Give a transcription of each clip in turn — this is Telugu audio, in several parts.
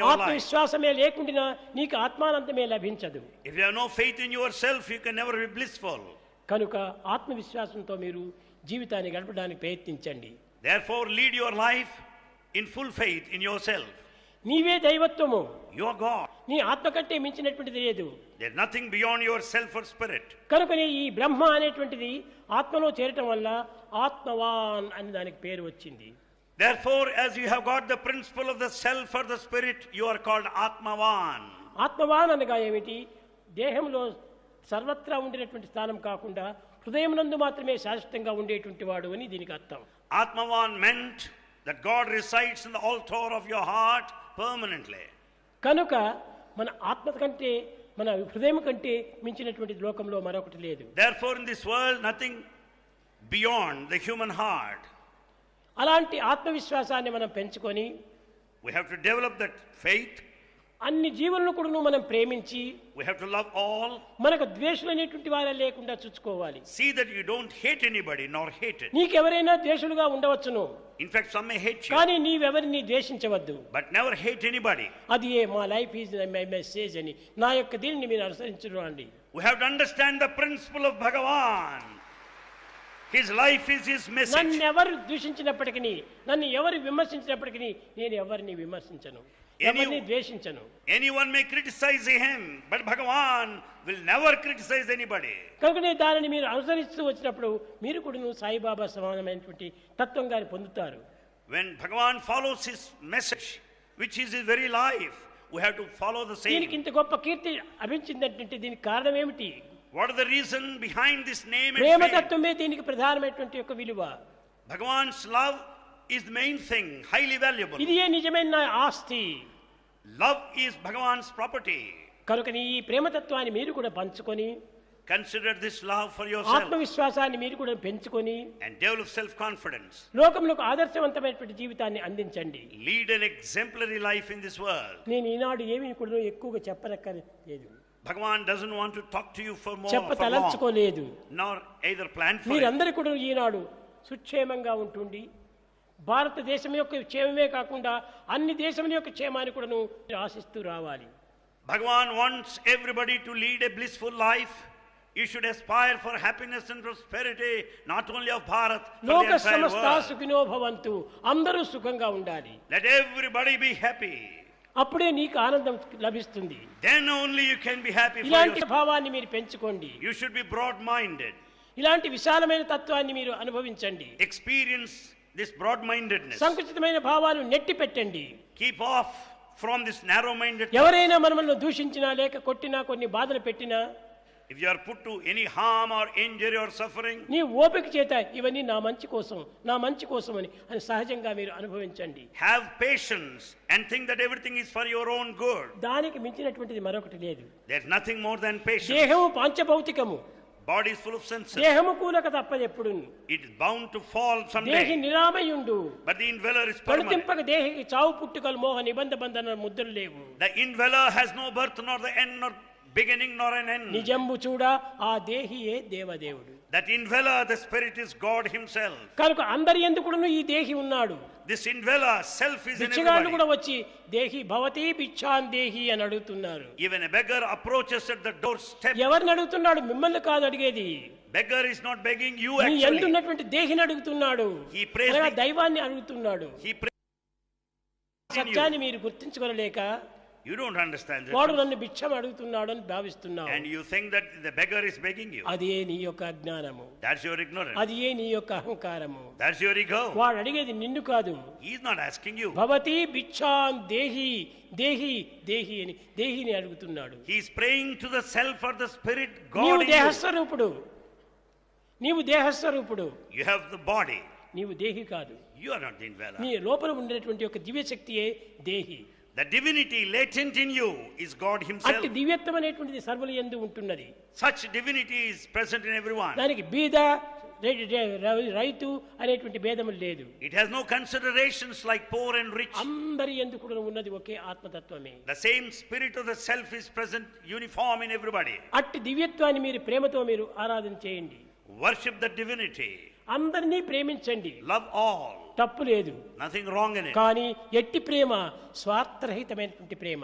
your life. ఆత్మవిశ్వాసమే లేకుండా నీకు ఆత్మానందమే లభించదు. If you have no faith in yourself, you can never be blissful. కనుక ఆత్మవిశ్వాసంతో మీరు జీవితాన్ని గడపడానికి ప్రయత్నించండి. Therefore, lead your life in full faith in yourself. నీవే దైవత్వము. You are God. నీ ఆత్మ కంటే మించినటువంటిది లేదు. There is nothing beyond yourself or spirit. కనుకనే ఈ బ్రహ్మ అనేటువంటిది ఆత్మలో చేరటం వల్ల ఆత్మవాన్ అని దానికి పేరు వచ్చింది. Therefore, as you have got the principle of the self or the spirit, you are called Atmavan. ఆత్మవాన్ అనగా ఏమిటి? దేహంలో సర్వత్రా ఉండేటువంటి స్థానం కాకుండా హృదయమునందు మాత్రమే శాశ్వతంగా ఉండేటువంటి వాడు అని దీనికి అర్థం. Atmavan meant that God resides in the altar of your heart permanently. కనుక మన ఆత్మ కంటే మన హృదయం కంటే మించినటువంటి లోకంలో మరొకటి లేదు. Therefore, in this world, nothing beyond the human heart. అలాంటి ఆత్మవిశ్వాసాన్ని మనం పెంచుకొని We have to develop that faith. అన్ని జీవులను కూడా మనం ప్రేమించి We have to love all. మనకు ద్వేషులు అనేటువంటి వారే లేకుండా చూసుకోవాలి. See that you don't hate anybody nor hate it. నీకెవరైనా ద్వేషులుగా ఉండవచ్చును. In fact, some may hate you. కానీ నీవెవరిని ద్వేషించవద్దు. But never hate anybody. అది మా లైఫ్ ఈజ్ మై మెసేజ్ అని నా యొక్క దీనిని మీరు అనుసరించండి. We have to understand the principle of Bhagavan. His life is his message. నన్ను ఎవరు దూషించినప్పటికీ, నన్ను ఎవరు విమర్శించినప్పటికీ నేను ఎవరిని విమర్శించను, ఎవరిని ద్వేషించను. Anyone may criticize him, but Bhagavan will never criticize anybody. కనుకనే దానిని మీరు అనుసరిస్తూ వచ్చినప్పుడు మీరు కూడా సాయిబాబా సమానమైనటువంటి తత్వంగాన్ని పొందుతారు. When Bhagavan follows his message, which is his very life, we have to follow the same. దీనికి ఇంత గొప్ప కీర్తి అభించిందంటే దీనికి కారణం ఏమిటి? What is the reason behind this name and ప్రేమతత్వమే దీనికి ప్రధానమైనటువంటి యొక్క విలువ. Bhagavan's love is the main thing, highly valuable. ఇది నిజమైన ఆస్తి. Love is Bhagavan's property. కనుక ఈ ప్రేమతత్వాన్ని మీరు కూడా పంచుకొని Consider this love for yourself ఆత్మవిశ్వాసాన్ని మీరు కూడా పెంచుకొని and develop self-confidence. లోకంలో ఆదర్శవంతమైనటువంటి జీవితాన్ని అందించండి. Lead an exemplary life in this world. నేను ఈనాడు ఏమీ కూడా ఎక్కువగా చెప్పనక్కర్లేదు. Bhagavan doesn't want to talk to you for more, చెప్పతలంచుకోలేదు. nor either plan for it. మీరందరూ కూడా ఈనాడు సుక్షేమంగా ఉంటుండి భారతదేశం యొక్క క్షేమమే కాకుండా అన్ని దేశముల యొక్క క్షేమాన్ని కూడా ఆశిస్తూ రావాలి. Bhagavan wants everybody to lead a blissful life. You should aspire for happiness and prosperity, not only of Bharat, but లోక the entire సమస్త world. సుఖినో భవంతు, అందరూ సుఖంగా ఉండాలి. Let everybody be happy. అప్పుడే నీకు ఆనందం లభిస్తుంది. Then only you can be happy for ఇలాంటి yourself. భావాన్ని మీరు పెంచుకోండి. You should be broad-minded. ఇలాంటి విశాలమైన తత్వాన్ని మీరు అనుభవించండి. Experience this broad-mindedness. సంకుచితమైన భావాలను నెట్టి పెట్టండి. Keep off from this narrow-minded. ఎవరైనా మనల్ని దూషించినా లేక కొట్టినా కొన్ని బాధలు పెట్టినా If you are put to any harm or injury or suffering, నీ ఓపిక చేత ఇవన్నీ నా మంచి కోసం, నా మంచి కోసం అని సహజంగా మీరు అనుభవించండి. have patience and think that everything is for your own good. దానికి మించినటువంటిది మరొకటి లేదు. There's nothing more than patience. దేహము పంచభౌతికము. Body is full of senses. దేహము కూలక తప్పదు ఎప్పుడు. It is bound to fall దేహి someday. నిరామయుండు. But the indweller is permanent. కడుతింపక దేహికి చావు పుట్టుకలు మోహ నిబంధ బంధన ముద్రలు లేవు. The indweller has no birth nor the end nor beginning nor an end. నిజంబు చూడ ఆ దేహియే దేవదేవుడు. That indweller, the spirit, is God himself. కనుక అందరి ఎందుకును ఈ దేహి ఉన్నాడు. This indweller, self, is in బిచ్చగాళ్ళు కూడా everybody. వచ్చి దేహి భవతి బిచ్చాన్ దేహి అని అడుగుతున్నారు. Even a beggar approaches at the doorstep. ఎవరిని అడుగుతున్నాడు? మిమ్మల్ని కాదు అడిగేది. Beggar is not begging you నీ actually. ఎందున్నటువంటి దేహిని అడుగుతున్నాడు. He prays అనగా the- దైవాన్ని అడుగుతున్నాడు. He prays in సత్యాన్ని you. మీరు గుర్తించుకోలేక You don't understand వాడు that. నన్ను భిక్షం అడుగుతున్నాడు అని భావిస్తున్నావు. And you think that the beggar is begging you. అది నీ యొక్క అజ్ఞానము. That's your ignorance. అది నీ యొక్క అహంకారము. That's your ego. వాడు అడిగేది నిన్ను కాదు. He is not asking you. భవతి బిచ్చాన్ దేహి దేహి దేహి అని దేహిని అడుగుతున్నాడు. He is praying to the self or the spirit, నీవు God in you. దేహస్వరూపుడు. నీవు దేహస్వరూపుడు. You have the body. నీవు దేహి కాదు. You are not the indweller. నీ లోపల ఉండేటువంటి ఒక దివ్య శక్తియే దేహి. The divinity latent in you is God himself. అట్టి దివ్యత్వం అనేటువంటిది సర్వుల యందు ఉంటున్నది. Such divinity is present in everyone. దానికి బీద రైతు అనేటువంటి భేదము లేదు. It has no considerations like poor and rich. అందరి యందు కూడా ఉన్నది ఒకే ఆత్మతత్వమే. The same spirit of the self is present uniform in everybody. అట్టి దివ్యత్వాన్ని మీరు ప్రేమతో మీరు ఆరాధన చేయండి. Worship the divinity. అందరినీ ప్రేమించండి. Love all. తప్పు లేదు. Nothing wrong in it. కానీ ఎట్టి ప్రేమ స్వార్థరహితమైనటువంటి ప్రేమ.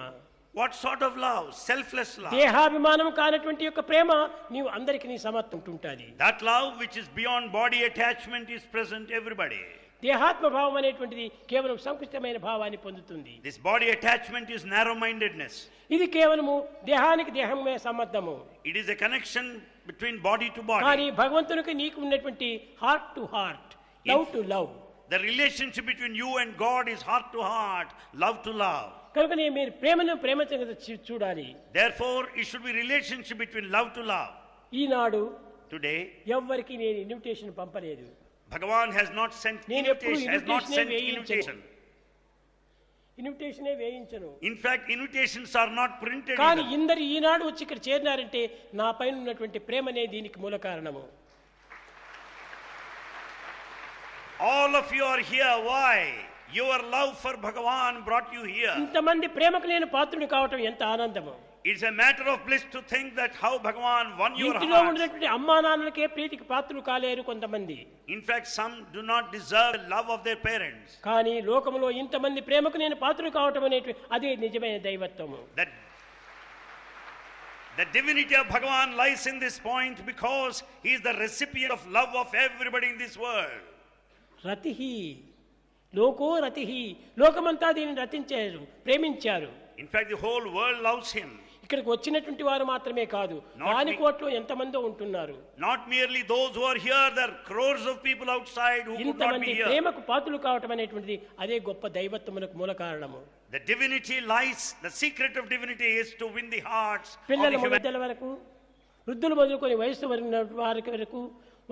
What sort of love? Selfless love. దేహాభిమానం కానటువంటి యొక్క ప్రేమ నీవు అందరికి నీ సమర్తుంటుంటుంది. That love which is beyond body attachment is present everybody. దేహాత్మ భావం అనేటువంటిది కేవలం సంకుచితమైన భావాన్ని పొందుతుంది. This body attachment is narrow-mindedness. ఇది కేవలము దేహానికి దేహమే సంబంధము. It is a connection between body to body. కానీ భగవంతునికి నీకు ఉన్నటువంటి heart to heart, love to love. The relationship between you and God is heart to heart, love to love. కనుకనే మీరు ప్రేమను ప్రేమతో చూడాలి. Therefore, it should be relationship between love to love. Eenadu Today, ఎవ్వరికి నేను ఇన్విటేషన్ పంపలేదు. Bhagavan has not sent invitation. ఇన్విటేషనే వేయించను. In fact, invitations are not printed. కానీ ఇందరు ఈనాడు వచ్చి ఇక్కడ చేరినారంటే నా పైన ఉన్నటువంటి ప్రేమనే దీనికి మూల కారణము. All of you are here. Why? Your love for Bhagavan brought you here. ఇంతమంది ప్రేమకు నేను పాత్రుని కావటం ఎంత ఆనందము. It's a matter of bliss to think that how Bhagavan won your ఇంటిలో heart. ఉన్నటువంటి అమ్మా నాన్నలకే ప్రీతికి పాత్రులు కాలేరు కొంతమంది. In fact, some do not deserve the love of their parents. కానీ లోకములో ఇంతమంది ప్రేమకు నేను పాత్రులు కావటం అనేటువంటి అదే నిజమైన దైవత్వము. The divinity of Bhagavan lies in this point because he is the recipient of love of everybody in this world. రతిహి లోకో రతిహి, లోకమంతా దీనిని రతించారు, ప్రేమించారు. In fact, the whole world loves him. ఇక్కడికి వచ్చినటువంటి వారు మాత్రమే కాదు, దాని కోట్లో ఎంతమందో ఉంటున్నారు. Not merely those who are here, there are crores of people outside who could not be here. ప్రేమకు పాత్రులు కావటం అనేటువంటిది అదే గొప్ప దైవత్వమునకు మూల కారణము. The divinity lies, the secret of divinity is to win the hearts of పిల్లల the human. మొదల వరకు, వృద్ధులు మొదలుకొని వయసు వారికి వరకు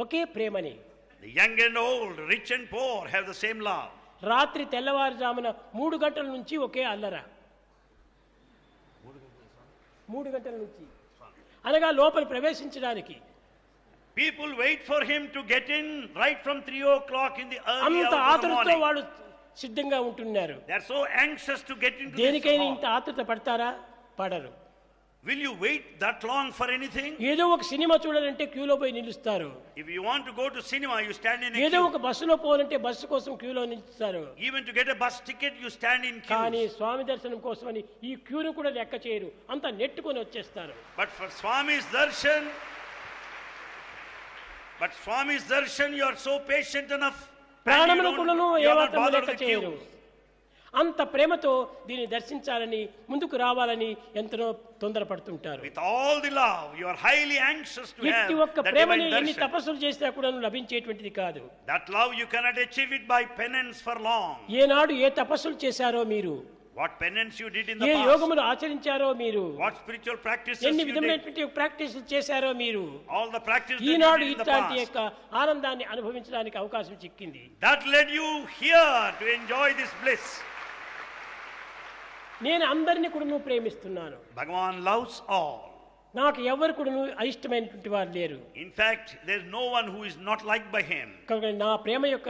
ఒకే ప్రేమని. The young and old, rich and poor have the same love. రాత్రి తెల్లవారుజామున 3 గంటల నుంచి ఒకే అల్లర. 3 గంటల నుంచి అనగా లోపల ప్రవేశించడానికి People wait for him to get in right from 3 o'clock in the early అంత hours of the ఆతురతో morning. వాళ్ళు సిద్ధంగా ఉంటున్నారు. They are so anxious to get into this దేనికైనా hall. ఇంత ఆతురత పడతారా? పడరు. Will you wait that long for anything? ఏదో ఒక సినిమా చూడాలంటే క్యూలో పోయి నిలుస్తారు. If you want to go to cinema, you stand in a ఏదో queue. ఒక బస్సులో పోవాలంటే బస్సు కోసం క్యూలో నిలుస్తారు. Even to get a bus ticket, you stand in కానీ queues. స్వామి దర్శనం కోసమని ఈ క్యూను కూడా లెక్క చేయరు, అంత నెట్టుకొని వచ్చేస్తారు. But for Swami's darshan, you are so patient enough. ప్రాణమును కూడాను You are not ఏమాత్రం bothered లెక్క with the చేయరు. queues. అంత ప్రేమతో దీన్ని దర్శించాలని, ముందుకు రావాలని ఎంతో తొందరపడుతుంటారు. With all the love, you are highly anxious to have ఎట్టి ఒక్క that ప్రేమని divine ఎన్ని darshan. తపస్సులు చేసినా కూడా లభించేటువంటిది కాదు. That love you cannot achieve it by penance for long. ఏనాడు ఏ తపస్సులు చేశారో మీరు, What penance you did in A the past. యోగములు ఆచరించారో మీరు, What spiritual practices ఎన్ని you did. విధమైనటువంటి ప్రాక్టీస్ చేశారో మీరు, All the practice that you Eenadu did in the ఇట్లాంటి past. యొక్క ఆనందాన్ని అనుభవించడానికి అవకాశం చిక్కింది. That led you here to enjoy this bliss. నేను అందరినీ కూడా ప్రేమిస్తున్నాను. Bhagavan loves all. నాకు ఎవరు కూడా అయిష్టమైనటువంటి వారు లేరు. In fact, there is no one who is not liked by him. కనుక నా ప్రేమ యొక్క